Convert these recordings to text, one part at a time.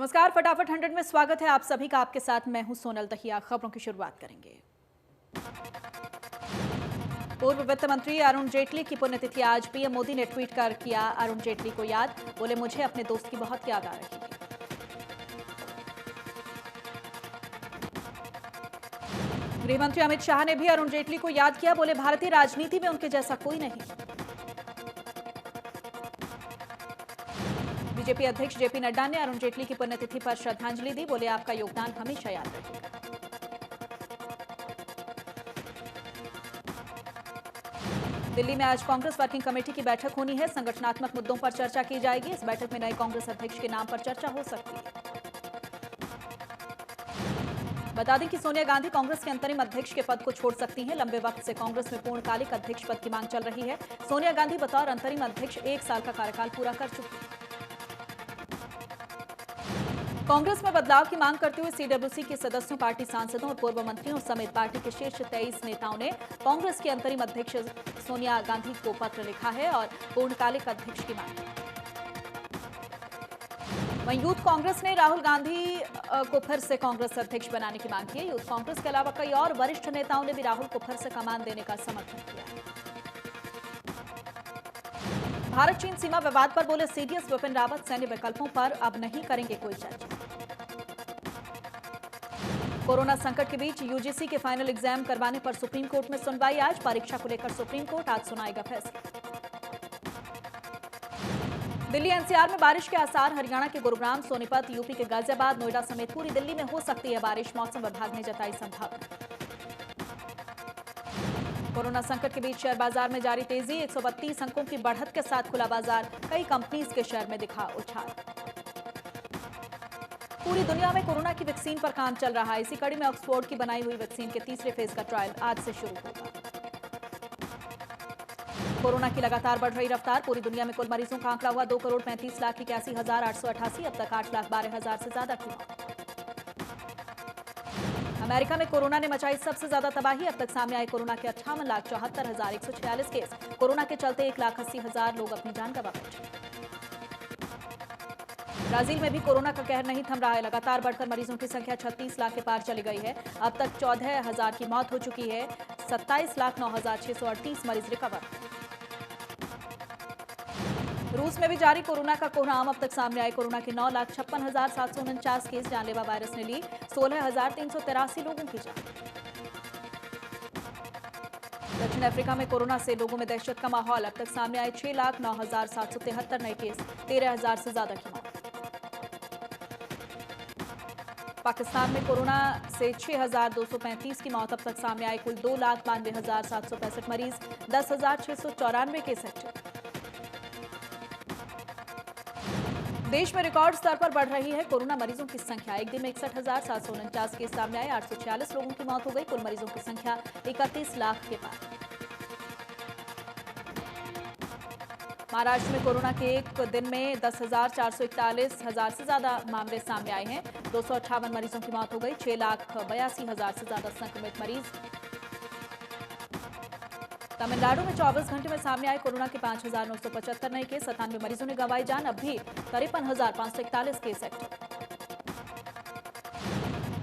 नमस्कार, फटाफट 100 में स्वागत है आप सभी का। आपके साथ मैं हूं सोनल दहिया। खबरों की शुरुआत करेंगे। पूर्व वित्त मंत्री अरुण जेटली की पुण्यतिथि आज। पीएम मोदी ने ट्वीट कर किया अरुण जेटली को याद। बोले, मुझे अपने दोस्त की बहुत याद आ रही है। गृह मंत्री अमित शाह ने भी अरुण जेटली को याद किया। बोले, भारतीय राजनीति में उनके जैसा कोई नहीं। बीजेपी अध्यक्ष जेपी नड्डा ने अरुण जेटली की पुण्यतिथि पर श्रद्धांजलि दी। बोले, आपका योगदान हमेशा याद रहेगा। दिल्ली में आज कांग्रेस वर्किंग कमेटी की बैठक होनी है। संगठनात्मक मुद्दों पर चर्चा की जाएगी। इस बैठक में नए कांग्रेस अध्यक्ष के नाम पर चर्चा हो सकती है। बता दें कि सोनिया गांधी कांग्रेस के अंतरिम अध्यक्ष के पद को छोड़ सकती हैं। लंबे वक्त से कांग्रेस में पूर्णकालिक अध्यक्ष पद की मांग चल रही है। सोनिया गांधी बतौर अंतरिम अध्यक्ष 1 साल का कार्यकाल पूरा कर चुकी हैं। कांग्रेस में बदलाव की मांग करते हुए सीडब्ल्यूसी के सदस्यों, पार्टी सांसदों और पूर्व मंत्रियों समेत पार्टी के शीर्ष 23 नेताओं ने कांग्रेस की अंतरिम अध्यक्ष सोनिया गांधी को पत्र लिखा है और पूर्णकालिक अध्यक्ष की मांग की। वहीं यूथ कांग्रेस ने राहुल गांधी को फिर से कांग्रेस अध्यक्ष बनाने की मांग की है। यूथ कांग्रेस के अलावा कई और वरिष्ठ नेताओं ने भी राहुल को फिर से कमान देने का समर्थन किया है। भारत चीन सीमा विवाद पर बोले सीडीएस विपिन रावत, सैन्य विकल्पों पर अब नहीं करेंगे कोई चर्चा। कोरोना संकट के बीच यूजीसी के फाइनल एग्जाम करवाने पर सुप्रीम कोर्ट में सुनवाई आज। परीक्षा को लेकर सुप्रीम कोर्ट आज सुनाएगा फैसला। दिल्ली एनसीआर में बारिश के आसार। हरियाणा के गुरुग्राम, सोनीपत, यूपी के गाजियाबाद, नोएडा समेत पूरी दिल्ली में हो सकती है बारिश। मौसम विभाग ने जताई संभावना। कोरोना संकट के बीच शेयर बाजार में जारी तेजी। 132 अंकों की बढ़त के साथ खुला बाजार। कई कंपनीज के शेयर में दिखा उछाल। पूरी दुनिया में कोरोना की वैक्सीन पर काम चल रहा है। इसी कड़ी में ऑक्सफोर्ड की बनाई हुई वैक्सीन के तीसरे फेज का ट्रायल आज से शुरू होगा। कोरोना की लगातार बढ़ रही रफ्तार। पूरी दुनिया में कुल मरीजों का आंकड़ा हुआ 2,35,81,888। अब तक 8,12,000 से ज्यादा की मौत। अमेरिका में कोरोना ने मचाई सबसे ज्यादा तबाही। अब तक सामने आए कोरोना के 58,74,146 केस। कोरोना के चलते 1,80,000 लोग अपनी जान गंवा बैठे। ब्राजील में भी कोरोना का कहर नहीं थम रहा है। लगातार बढ़कर मरीजों की संख्या 36 लाख के पार चली गई है। अब तक 14,000 की मौत हो चुकी है। 27,09,638 मरीज रिकवर। रूस में भी जारी कोरोना का कोहराम। अब तक सामने आए कोरोना के 9,56,749 केस। जानलेवा वायरस ने ली 16,383 लोगों की जान। दक्षिण अफ्रीका में कोरोना से लोगों में दहशत का माहौल। अब तक सामने आए 6,09,773 नए केस। 13,000 से ज्यादा की मौत। पाकिस्तान में कोरोना से 6,235 की मौत। अब तक सामने आए कुल 2,92,765 मरीज। 10,694 केस एक्टिव। देश में रिकॉर्ड स्तर पर बढ़ रही है कोरोना मरीजों की संख्या। एक दिन में 61,749 केस सामने आए। 846 लोगों की मौत हो गई। कुल मरीजों की संख्या 31 लाख के पार। महाराष्ट्र में कोरोना के एक दिन में 10,441 से ज्यादा मामले सामने आए हैं। 258 मरीजों की मौत हो गई। 6,82,000 से ज्यादा संक्रमित मरीज। तमिलनाडु में 24 घंटे में सामने आए कोरोना के 5,975 नए केस। 97 मरीजों ने गंवाई जान। अब भी 53,541 केस एक्टिव।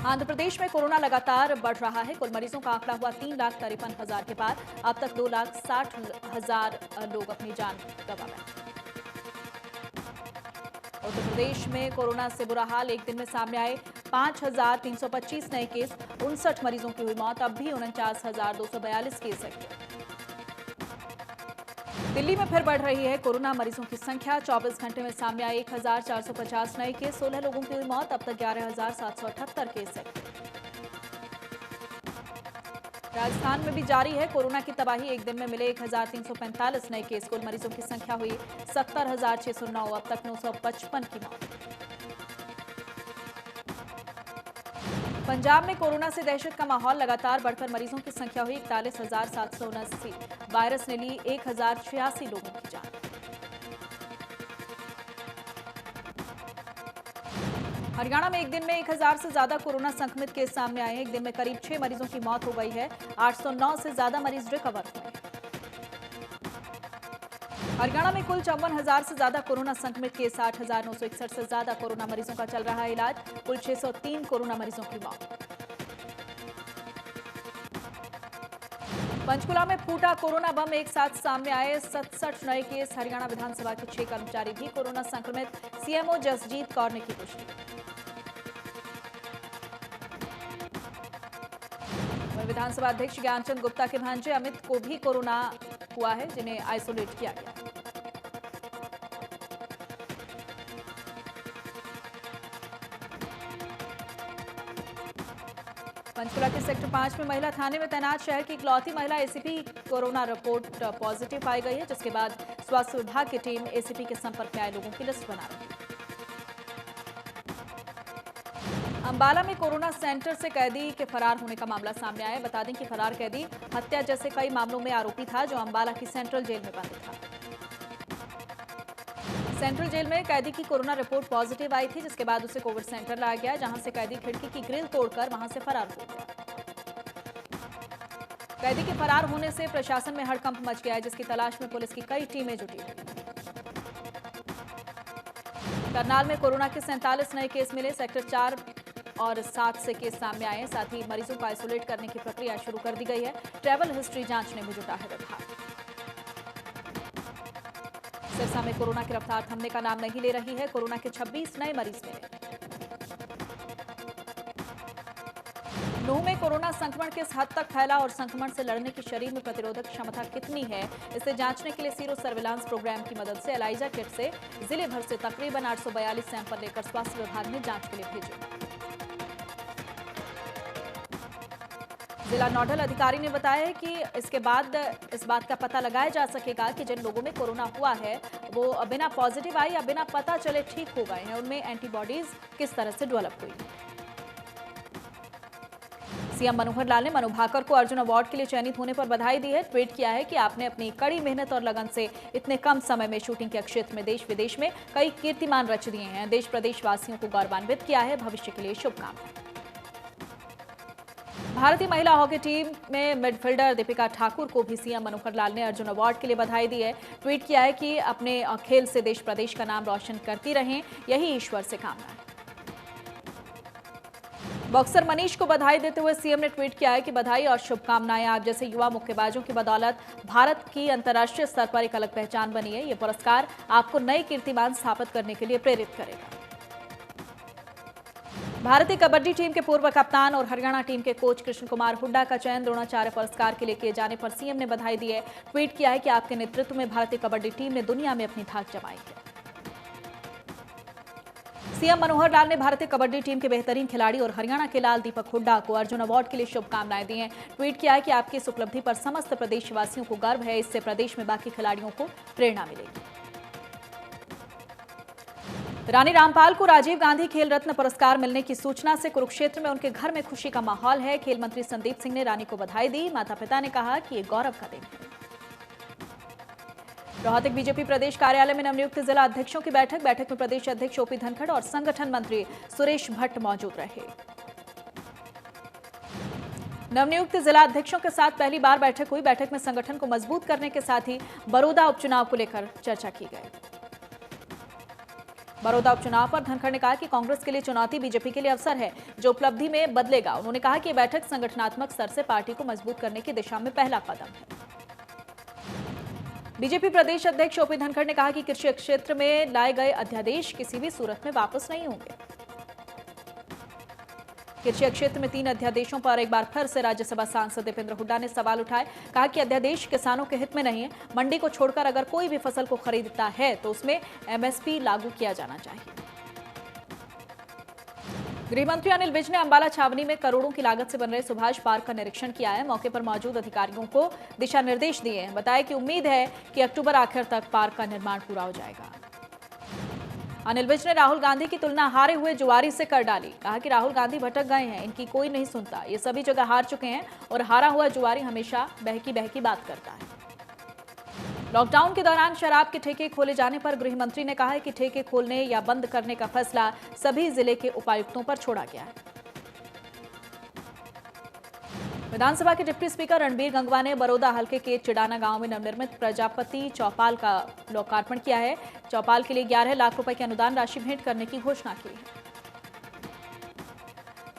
आंध्र प्रदेश में कोरोना लगातार बढ़ रहा है। कुल मरीजों का आंकड़ा हुआ 3,53,000 के पार। अब तक 2,60,000 लोग अपनी जान गंवा बैठे। उत्तर प्रदेश में कोरोना से बुरा हाल। एक दिन में सामने आए 5,325 नए केस। 59 मरीजों की हुई मौत। अब भी 49,242 केस एक्टिव। दिल्ली में फिर बढ़ रही है कोरोना मरीजों की संख्या। 24 घंटे में सामने आए 1,450 नए केस। 16 लोगों की हुई मौत। अब तक 11,778 केस है। राजस्थान में भी जारी है कोरोना की तबाही। एक दिन में मिले 1,345 नए केस। कुल मरीजों की संख्या हुई 70,609। अब तक 955 की मौत। पंजाब में कोरोना से दहशत का माहौल। लगातार बढ़कर मरीजों की संख्या हुई 41,779। वायरस ने ली 1,086 लोगों की जान। हरियाणा में एक दिन में 1,000 से ज्यादा कोरोना संक्रमित केस सामने आए हैं। एक दिन में करीब 6 मरीजों की मौत हो गई है। 809 से ज्यादा मरीज रिकवर हुए। हरियाणा में कुल 54,000 से ज्यादा कोरोना संक्रमित केस, 60,961 से ज्यादा कोरोना मरीजों का चल रहा है इलाज। कुल 603 कोरोना मरीजों की मौत। पंचकुला में फूटा कोरोना बम, एक साथ सामने आए 67 नए केस। हरियाणा विधानसभा के 6 कर्मचारी भी कोरोना संक्रमित, सीएमओ जसजीत कौर ने की पुष्टि। विधानसभा अध्यक्ष ज्ञानचंद गुप्ता के भांजे अमित को भी कोरोना हुआ है, जिन्हें आइसोलेट किया गया। पंचकुला के सेक्टर 5 में महिला थाने में तैनात शहर की इकलौती महिला एसीपी कोरोना रिपोर्ट पॉजिटिव पाई गई है, जिसके बाद स्वास्थ्य विभाग की टीम एसीपी के संपर्क में आए लोगों की लिस्ट बना रही है। अंबाला में कोरोना सेंटर से कैदी के फरार होने का मामला सामने आया है। बता दें कि फरार कैदी हत्या जैसे कई मामलों में आरोपी था, जो अंबाला की सेंट्रल जेल में बंद था। सेंट्रल जेल में कैदी की कोरोना रिपोर्ट पॉजिटिव आई थी, जिसके बाद उसे कोविड सेंटर लाया गया, जहां से कैदी खिड़की की ग्रिल तोड़कर वहां से फरार हो गया। कैदी के फरार होने से प्रशासन में हड़कंप मच गया है, जिसकी तलाश में पुलिस की कई टीमें जुटी हुई। करनाल में कोरोना के 47 नए केस मिले। सेक्टर 4 और 7 से केस सामने आए हैं। साथ ही मरीजों को आइसोलेट करने की प्रक्रिया शुरू कर दी गई है। ट्रैवल हिस्ट्री जांचने में जुटा है विभाग। सिरसा में कोरोना की रफ्तार थमने का नाम नहीं ले रही है। कोरोना के 26 नए मरीज मिले। नूंह में कोरोना संक्रमण किस हद तक फैला और संक्रमण से लड़ने की शरीर में प्रतिरोधक क्षमता कितनी है, इसे जांचने के लिए सीरो सर्विलांस प्रोग्राम की मदद से एलाइजा किट से जिले भर से तकरीबन 842 सैंपल लेकर स्वास्थ्य विभाग ने जांच के लिए भेजे। जिला नोडल अधिकारी ने बताया है कि इसके बाद इस बात का पता लगाया जा सकेगा कि जिन लोगों में कोरोना हुआ है वो बिना पॉजिटिव आई या बिना पता चले ठीक हो गए हैं, उनमें एंटीबॉडीज किस तरह से डेवलप हुई। सीएम मनोहर लाल ने मनु भाकर को अर्जुन अवार्ड के लिए चयनित होने पर बधाई दी है। ट्वीट किया है कि आपने अपनी कड़ी मेहनत और लगन से इतने कम समय में शूटिंग के क्षेत्र में देश विदेश में कई कीर्तिमान रच दिए हैं। देश प्रदेश वासियों को गौरवान्वित किया है। भविष्य के लिए शुभकामनाएं। भारतीय महिला हॉकी टीम में मिडफील्डर दीपिका ठाकुर को भी सीएम मनोहर लाल ने अर्जुन अवार्ड के लिए बधाई दी है। ट्वीट किया है कि अपने खेल से देश प्रदेश का नाम रोशन करती रहें, यही ईश्वर से कामना है। बॉक्सर मनीष को बधाई देते हुए सीएम ने ट्वीट किया है कि बधाई और शुभकामनाएं। आप जैसे युवा मुक्केबाजों की बदौलत भारत की अंतर्राष्ट्रीय स्तर पर एक अलग पहचान बनी है। ये पुरस्कार आपको नए कीर्तिमान स्थापित करने के लिए प्रेरित करेगा। भारतीय कबड्डी टीम के पूर्व कप्तान और हरियाणा टीम के कोच कृष्ण कुमार हुड्डा का चयन द्रोणाचार्य पुरस्कार के लिए किए जाने पर सीएम ने बधाई दी है। ट्वीट किया है कि आपके नेतृत्व में भारतीय कबड्डी टीम ने दुनिया में अपनी धाक जमाई है। सीएम मनोहर लाल ने भारतीय कबड्डी टीम के बेहतरीन खिलाड़ी और हरियाणा के लाल दीपक हुड्डा को अर्जुन अवार्ड के लिए शुभकामनाएं दी हैं। ट्वीट किया है कि आपकी इस उपलब्धि पर समस्त प्रदेशवासियों को गर्व है। इससे प्रदेश में बाकी खिलाड़ियों को प्रेरणा मिलेगी। रानी रामपाल को राजीव गांधी खेल रत्न पुरस्कार मिलने की सूचना से कुरुक्षेत्र में उनके घर में खुशी का माहौल है। खेल मंत्री संदीप सिंह ने रानी को बधाई दी। माता पिता ने कहा कि ये गौरव का दिन है। रोहतक बीजेपी प्रदेश कार्यालय में नवनियुक्त जिला अध्यक्षों की बैठक में प्रदेश अध्यक्ष ओपी धनखड़ और संगठन मंत्री सुरेश भट्ट मौजूद रहे। नवनियुक्त जिला अध्यक्षों के साथ पहली बार बैठक हुई। बैठक में संगठन को मजबूत करने के साथ ही बड़ौदा उपचुनाव को लेकर चर्चा की गई। बड़ौदा उपचुनाव पर धनखड़ ने कहा कि कांग्रेस के लिए चुनौती बीजेपी के लिए अवसर है, जो उपलब्धि में बदलेगा। उन्होंने कहा कि बैठक संगठनात्मक स्तर से पार्टी को मजबूत करने की दिशा में पहला कदम है। बीजेपी प्रदेश अध्यक्ष ओपी धनखड़ ने कहा कि कृषि क्षेत्र में लाए गए अध्यादेश किसी भी सूरत में वापस नहीं होंगे। कृषि क्षेत्र में 3 अध्यादेशों पर एक बार फिर से राज्यसभा सांसद दीपेंद्र हुड्डा ने सवाल उठाए। कहा कि अध्यादेश किसानों के हित में नहीं है। मंडी को छोड़कर अगर कोई भी फसल को खरीदता है तो उसमें एमएसपी लागू किया जाना चाहिए। गृह मंत्री अनिल विज ने अंबाला छावनी में करोड़ों की लागत से बन रहे सुभाष पार्क का निरीक्षण किया है। मौके पर मौजूद अधिकारियों को दिशा निर्देश दिए हैं। बताया कि उम्मीद है कि अक्टूबर आखिर तक पार्क का निर्माण पूरा हो जाएगा। अनिल विज ने राहुल गांधी की तुलना हारे हुए जुआरी से कर डाली। कहा कि राहुल गांधी भटक गए हैं, इनकी कोई नहीं सुनता। ये सभी जगह हार चुके हैं और हारा हुआ जुआरी हमेशा बहकी बहकी बात करता है। लॉकडाउन के दौरान शराब के ठेके खोले जाने पर गृह मंत्री ने कहा है कि ठेके खोलने या बंद करने का फैसला सभी जिले के उपायुक्तों पर छोड़ा गया है। विधानसभा के डिप्टी स्पीकर रणबीर गंगवा ने बरोदा हलके के चिड़ाना गांव में नवनिर्मित प्रजापति चौपाल का लोकार्पण किया है। चौपाल के लिए 11 लाख रुपए की अनुदान राशि भेंट करने की घोषणा की है।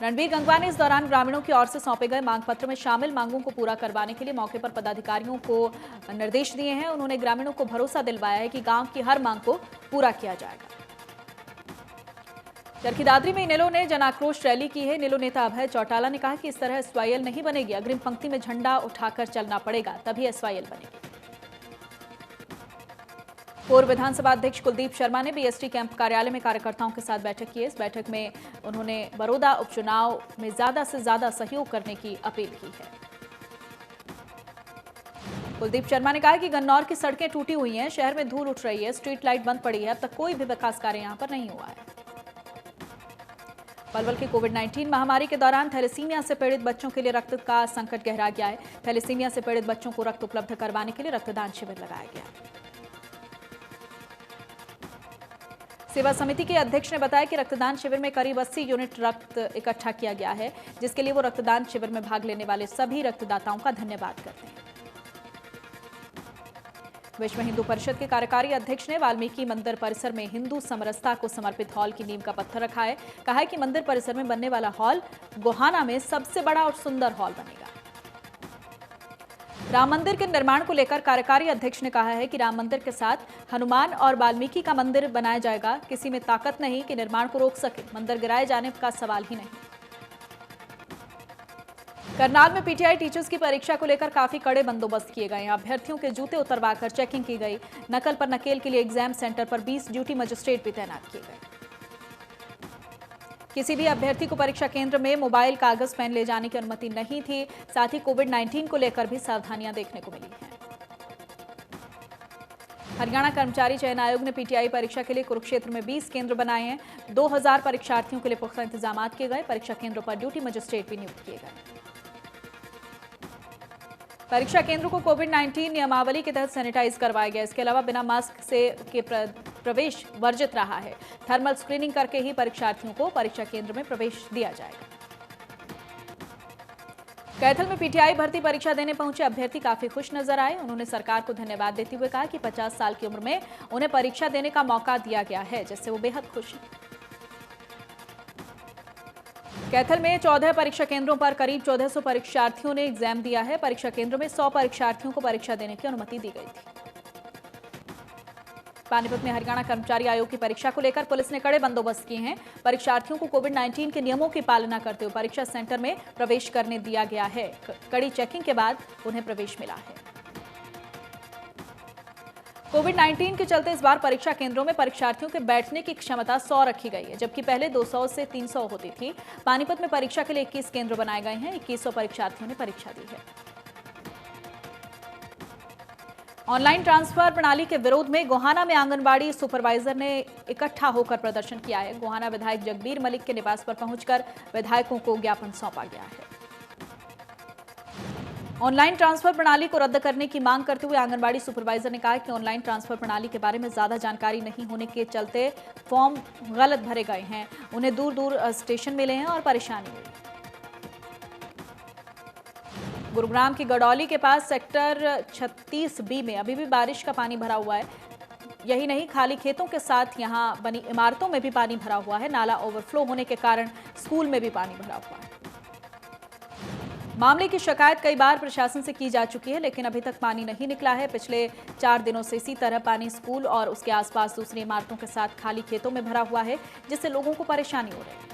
रणबीर गंगवा ने इस दौरान ग्रामीणों की ओर से सौंपे गए मांग पत्र में शामिल मांगों को पूरा करवाने के लिए मौके पर पदाधिकारियों को निर्देश दिए हैं। उन्होंने ग्रामीणों को भरोसा दिलवाया है कि गांव की हर मांग को पूरा किया जाएगा। चरखी दादरी में इनेलो ने जन आक्रोश रैली की है। इनेलो नेता अभय चौटाला ने कहा कि इस तरह एसवाईएल नहीं बनेगी, अग्रिम पंक्ति में झंडा उठाकर चलना पड़ेगा, तभी एसवाईएल बनेगी। पूर्व विधानसभा अध्यक्ष कुलदीप शर्मा ने बीएसटी कैंप कार्यालय में कार्यकर्ताओं के साथ बैठक की है। इस बैठक में उन्होंने बरोदा उपचुनाव में ज्यादा से ज्यादा सहयोग करने की अपील की है। कुलदीप शर्मा ने कहा कि गन्नौर की सड़कें टूटी हुई हैं, शहर में धूल उठ रही है, स्ट्रीट लाइट बंद पड़ी है, अब तक कोई भी विकास कार्य यहां पर नहीं हुआ है। पलवल की कोविड-19 महामारी के दौरान थैलेसीमिया से पीड़ित बच्चों के लिए रक्त का संकट गहरा गया है। थैलेसीमिया से पीड़ित बच्चों को रक्त उपलब्ध करवाने के लिए रक्तदान शिविर लगाया गया। सेवा समिति के अध्यक्ष ने बताया कि रक्तदान शिविर में करीब 80 यूनिट रक्त इकट्ठा किया गया है, जिसके लिए वो रक्तदान शिविर में भाग लेने वाले सभी रक्तदाताओं का धन्यवाद करते हैं। विश्व हिंदू परिषद के कार्यकारी अध्यक्ष ने वाल्मीकि मंदिर परिसर में हिंदू समरसता को समर्पित हॉल की नींव का पत्थर रखा है। कहा है कि मंदिर परिसर में बनने वाला हॉल गोहाना में सबसे बड़ा और सुंदर हॉल बनेगा। राम मंदिर के निर्माण को लेकर कार्यकारी अध्यक्ष ने कहा है कि राम मंदिर के साथ हनुमान और वाल्मीकि का मंदिर बनाया जाएगा। किसी में ताकत नहीं कि निर्माण को रोक सके, मंदिर गिराए जाने का सवाल ही नहीं। करनाल में पीटीआई टीचर्स की परीक्षा को लेकर काफी कड़े बंदोबस्त किए गए हैं। अभ्यर्थियों के जूते उतरवाकर चेकिंग की गई। नकल पर नकेल के लिए एग्जाम सेंटर पर 20 ड्यूटी मजिस्ट्रेट भी तैनात किए गए। किसी भी अभ्यर्थी को परीक्षा केंद्र में मोबाइल, कागज, पेन ले जाने की अनुमति नहीं थी। साथ ही कोविड-19 को लेकर भी सावधानियां देखने को मिली हैं। हरियाणा कर्मचारी चयन आयोग ने पीटीआई परीक्षा के लिए कुरुक्षेत्र में 20 केंद्र बनाए हैं। 2000 परीक्षार्थियों के लिए पुख्ता इंतजाम किए गए। परीक्षा केंद्रों पर ड्यूटी मजिस्ट्रेट भी नियुक्त किए गए। परीक्षा केंद्रों को कोविड-19 नियमावली के तहत सैनिटाइज करवाया गया। इसके अलावा बिना मास्क से के प्रवेश वर्जित रहा है। थर्मल स्क्रीनिंग करके ही परीक्षार्थियों को परीक्षा केंद्र में प्रवेश दिया जाएगा। कैथल में पीटीआई भर्ती परीक्षा देने पहुंचे अभ्यर्थी काफी खुश नजर आए। उन्होंने सरकार को धन्यवाद देते हुए कहा कि 50 साल की उम्र में उन्हें परीक्षा देने का मौका दिया गया है, जिससे वो बेहद खुश हैं। कैथल में 14 परीक्षा केंद्रों पर करीब 1400 परीक्षार्थियों ने एग्जाम दिया है। परीक्षा केंद्रों में 100 परीक्षार्थियों को परीक्षा देने की अनुमति दी गई थी। पानीपत में हरियाणा कर्मचारी आयोग की परीक्षा को लेकर पुलिस ने कड़े बंदोबस्त किए हैं। परीक्षार्थियों को कोविड-19 के नियमों की पालना करते हुए परीक्षा सेंटर में प्रवेश करने दिया गया है। कड़ी चेकिंग के बाद उन्हें प्रवेश मिला है। कोविड-19 के चलते इस बार परीक्षा केंद्रों में परीक्षार्थियों के बैठने की क्षमता 100 रखी गई है, जबकि पहले 200 से 300 होती थी। पानीपत में परीक्षा के लिए 21 केंद्र बनाए गए हैं। 2100 परीक्षार्थियों ने परीक्षा दी है। ऑनलाइन ट्रांसफर प्रणाली के विरोध में गोहाना में आंगनबाड़ी सुपरवाइजर ने इकट्ठा होकर प्रदर्शन किया है। गोहाना विधायक जगबीर मलिक के निवास पर पहुंचकर विधायकों को ज्ञापन सौंपा गया है। ऑनलाइन ट्रांसफर प्रणाली को रद्द करने की मांग करते हुए आंगनबाड़ी सुपरवाइजर ने कहा कि ऑनलाइन ट्रांसफर प्रणाली के बारे में ज्यादा जानकारी नहीं होने के चलते फॉर्म गलत भरे गए हैं। उन्हें दूर दूर स्टेशन मिले हैं और परेशानी हुई। गुरुग्राम की गडौली के पास सेक्टर 36B में अभी भी बारिश का पानी भरा हुआ है। यही नहीं, खाली खेतों के साथ यहां बनी इमारतों में भी पानी भरा हुआ है। नाला ओवरफ्लो होने के कारण स्कूल में भी पानी भरा हुआ है। मामले की शिकायत कई बार प्रशासन से की जा चुकी है, लेकिन अभी तक पानी नहीं निकला है। पिछले 4 दिनों से इसी तरह पानी स्कूल और उसके आसपास दूसरी इमारतों के साथ खाली खेतों में भरा हुआ है, जिससे लोगों को परेशानी हो रही है।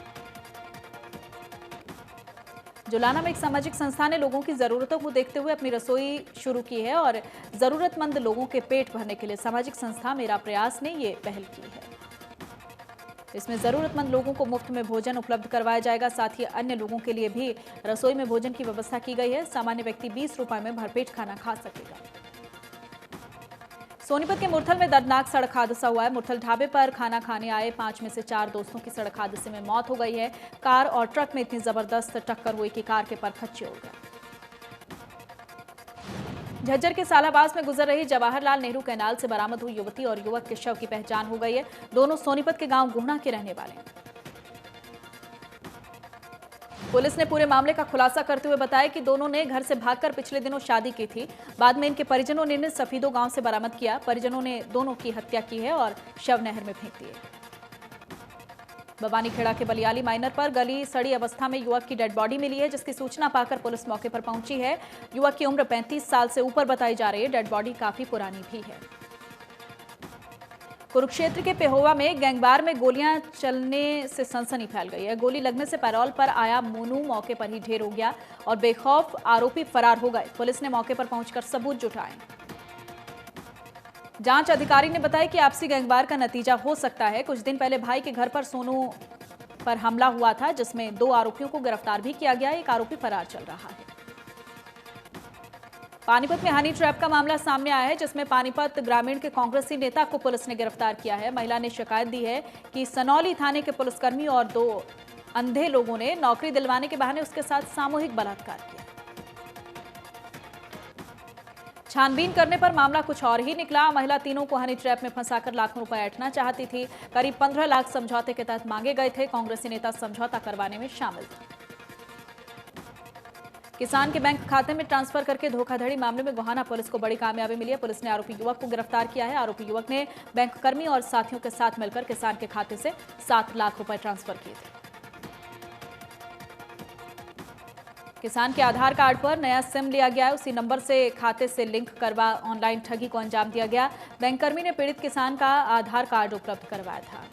जुलाना में एक सामाजिक संस्था ने लोगों की जरूरतों को देखते हुए अपनी रसोई शुरू की है और जरूरतमंद लोगों के पेट भरने के लिए सामाजिक संस्था मेरा प्रयास ने ये पहल की है। इसमें जरूरतमंद लोगों को मुफ्त में भोजन उपलब्ध करवाया जाएगा। साथ ही अन्य लोगों के लिए भी रसोई में भोजन की व्यवस्था की गई है। सामान्य व्यक्ति 20 रुपए में भरपेट खाना खा सकेगा। सोनीपत के मुरथल में दर्दनाक सड़क हादसा हुआ है। मुरथल ढाबे पर खाना खाने आए 5 में से 4 दोस्तों की सड़क हादसे में मौत हो गई है। कार और ट्रक में इतनी जबरदस्त टक्कर हुई कि कार के परखच्चे उड़ गए। झज्जर के सालाबास में गुजर रही जवाहरलाल नेहरू कैनाल से बरामद हुई युवती और युवक के शव की पहचान हो गई है। दोनों सोनीपत के गांव गुहना के रहने वाले हैं। पुलिस ने पूरे मामले का खुलासा करते हुए बताया कि दोनों ने घर से भागकर पिछले दिनों शादी की थी। बाद में इनके परिजनों ने इन्हें सफीदो गांव से बरामद किया। परिजनों ने दोनों की हत्या की है और शव नहर में फेंक दिए। बवानीखेड़ा के बलियाली माइनर पर गली सड़ी अवस्था में युवक की डेड बॉडी मिली है, जिसकी सूचना पाकर पुलिस मौके पर पहुंची है। युवक की उम्र 35 साल से ऊपर बताई जा रही है। डेड बॉडी काफी पुरानी भी है। कुरुक्षेत्र के पेहोवा में गैंगवार में गोलियां चलने से सनसनी फैल गई है। गोली लगने से पैरोल पर आया मोनू मौके पर ही ढेर हो गया और बेखौफ आरोपी फरार हो गए। पुलिस ने मौके पर पहुंचकर सबूत जुटाए। जांच अधिकारी ने बताया कि आपसी गैंगवार का नतीजा हो सकता है। कुछ दिन पहले भाई के घर पर सोनू पर हमला हुआ था, जिसमें 2 आरोपियों को गिरफ्तार भी किया गया। एक आरोपी फरार चल रहा है। पानीपत में हनी ट्रैप का मामला सामने आया है, जिसमें पानीपत ग्रामीण के कांग्रेसी नेता को पुलिस ने गिरफ्तार किया है। महिला ने शिकायत दी है कि सनौली थाने के पुलिसकर्मी और 2 अंधे लोगों ने नौकरी दिलवाने के बहाने उसके साथ सामूहिक बलात्कार किया। छानबीन करने पर मामला कुछ और ही निकला। महिला तीनों को हनी ट्रैप में फंसाकर लाखों रुपए ऐंठना चाहती थी। करीब 15 लाख समझौते के तहत मांगे गए थे। कांग्रेसी नेता समझौता करवाने में शामिल था। किसान के बैंक खाते में ट्रांसफर करके धोखाधड़ी मामले में गोहाना पुलिस को बड़ी कामयाबी मिली है। पुलिस ने आरोपी युवक को गिरफ्तार किया है। आरोपी युवक ने बैंक कर्मी और साथियों के साथ मिलकर किसान के खाते से 7 लाख रुपए ट्रांसफर किए थे। किसान के आधार कार्ड पर नया सिम लिया गया है। उसी नंबर से खाते से लिंक करवा ऑनलाइन ठगी को अंजाम दिया गया। बैंककर्मी ने पीड़ित किसान का आधार कार्ड उपलब्ध करवाया था।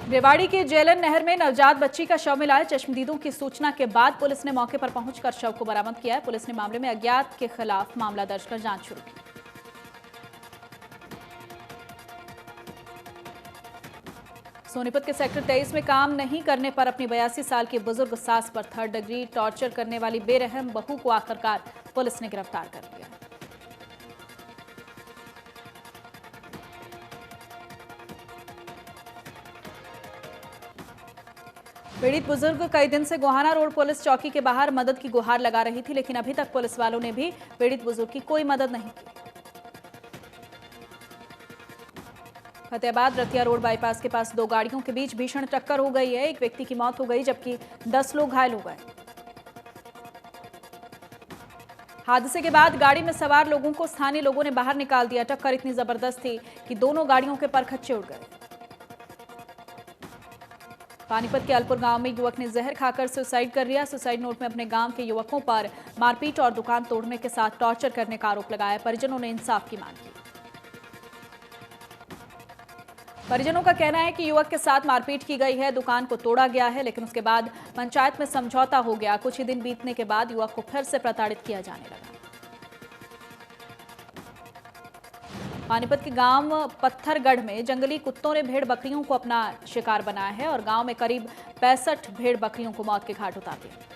रेवाड़ी के जेलन नहर में नवजात बच्ची का शव मिला है। चश्मदीदों की सूचना के बाद पुलिस ने मौके पर पहुंचकर शव को बरामद किया है। पुलिस ने मामले में अज्ञात के खिलाफ मामला दर्ज कर जांच शुरू की। सोनीपत के सेक्टर 23 में काम नहीं करने पर अपनी 82 साल की बुजुर्ग सास पर 3rd डिग्री टॉर्चर करने वाली बेरहम बहू को आखिरकार पुलिस ने गिरफ्तार कर लिया। पीड़ित बुजुर्ग कई दिन से गोहाना रोड पुलिस चौकी के बाहर मदद की गुहार लगा रही थी, लेकिन अभी तक पुलिस वालों ने भी पीड़ित बुजुर्ग की कोई मदद नहीं की। फतेहाबाद रतिया रोड बाईपास के पास 2 गाड़ियों के बीच भीषण टक्कर हो गई है। एक व्यक्ति की मौत हो गई, जबकि 10 लोग घायल हो गए। हादसे के बाद गाड़ी में सवार लोगों को स्थानीय लोगों ने बाहर निकाल दिया। टक्कर इतनी जबरदस्त थी कि दोनों गाड़ियों के परखच्चे उड़ गए। पानीपत के अलपुर गांव में युवक ने जहर खाकर सुसाइड कर लिया। सुसाइड नोट में अपने गांव के युवकों पर मारपीट और दुकान तोड़ने के साथ टॉर्चर करने का आरोप लगाया। परिजनों ने इंसाफ की मांग की। परिजनों का कहना है कि युवक के साथ मारपीट की गई है, दुकान को तोड़ा गया है, लेकिन उसके बाद पंचायत में समझौता हो गया। कुछ ही दिन बीतने के बाद युवक को फिर से प्रताड़ित किया जाने लगा। पानीपत के गांव पत्थरगढ़ में जंगली कुत्तों ने भेड़ बकरियों को अपना शिकार बनाया है और गांव में करीब 65 भेड़ बकरियों को मौत के घाट उतार दिया।